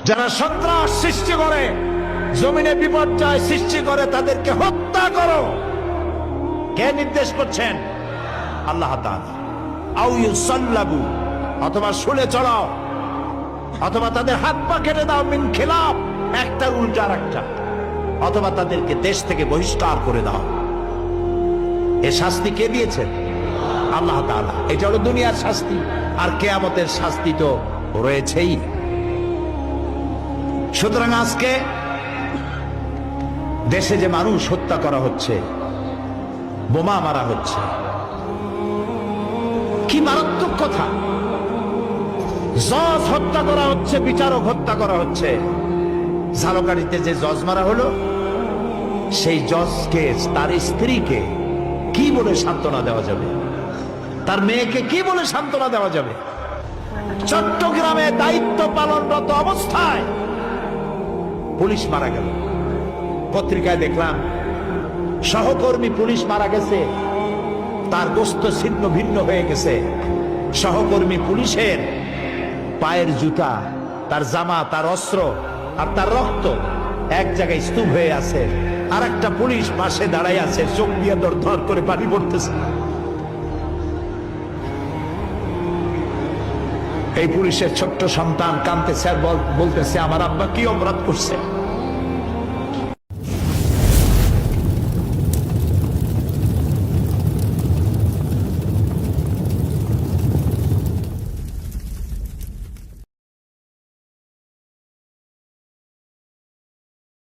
যারা সন্ত্রাস সৃষ্টি করে, জমিনে বিপর্যয় সৃষ্টি করে, তাদেরকে হত্যা করো। কে নির্দেশ করছেন? আল্লাহ তাআলা। আও ইউসাল্লাবু, অথবা শুলে চড়াও, অথবা তাদের হাত পা কেটে দাও, মিন খিলাফ, একটার উল্টা আরেকটা, অথবা তাদেরকে দেশ থেকে বহিষ্কার করে দাও। এ শাস্তি কে দিয়েছেন? আল্লাহ তাআলা। এটা হলো দুনিয়ার শাস্তি, আর কিয়ামতের শাস্তি তো রয়েছেই। সুতরাং আজকে দেশে যে মানুষ হত্যা করা হচ্ছে, বোমা মারা হচ্ছে, কি মারাত্মক কথা। জজ হত্যা করা হচ্ছে, বিচারক হত্যা করা হচ্ছে। ঝালকাঠিতে যে জজ মারা হলো, সেই জজকে, তার স্ত্রীকে কি বলে সান্ত্বনা দেওয়া যাবে? তার মেয়েকে কি বলে সান্ত্বনা দেওয়া যাবে? চট্টগ্রামে দায়িত্ব পালনরত অবস্থায় পুলিশ মারা গেল। পত্রিকায় দেখলাম সহকর্মী পুলিশ মারা গেছে, তার গোস্ত ছিন্ন ভিন্ন হয়ে গেছে। সহকর্মী পুলিশের পায়ের জুতা, তার জামা, তার অস্ত্র আর তার রক্ত এক জায়গায় স্তূপ হয়ে আছে, আর একটা পুলিশ পাশে দাঁড়াই আছে, চোখ দিয়ে দর দর করে পানি পড়তেছে। এই পুলিশের ছোট্ট সন্তান কাঁদতেছে আর বলতেছে, আমার আব্বা কি অপরাধ করছে।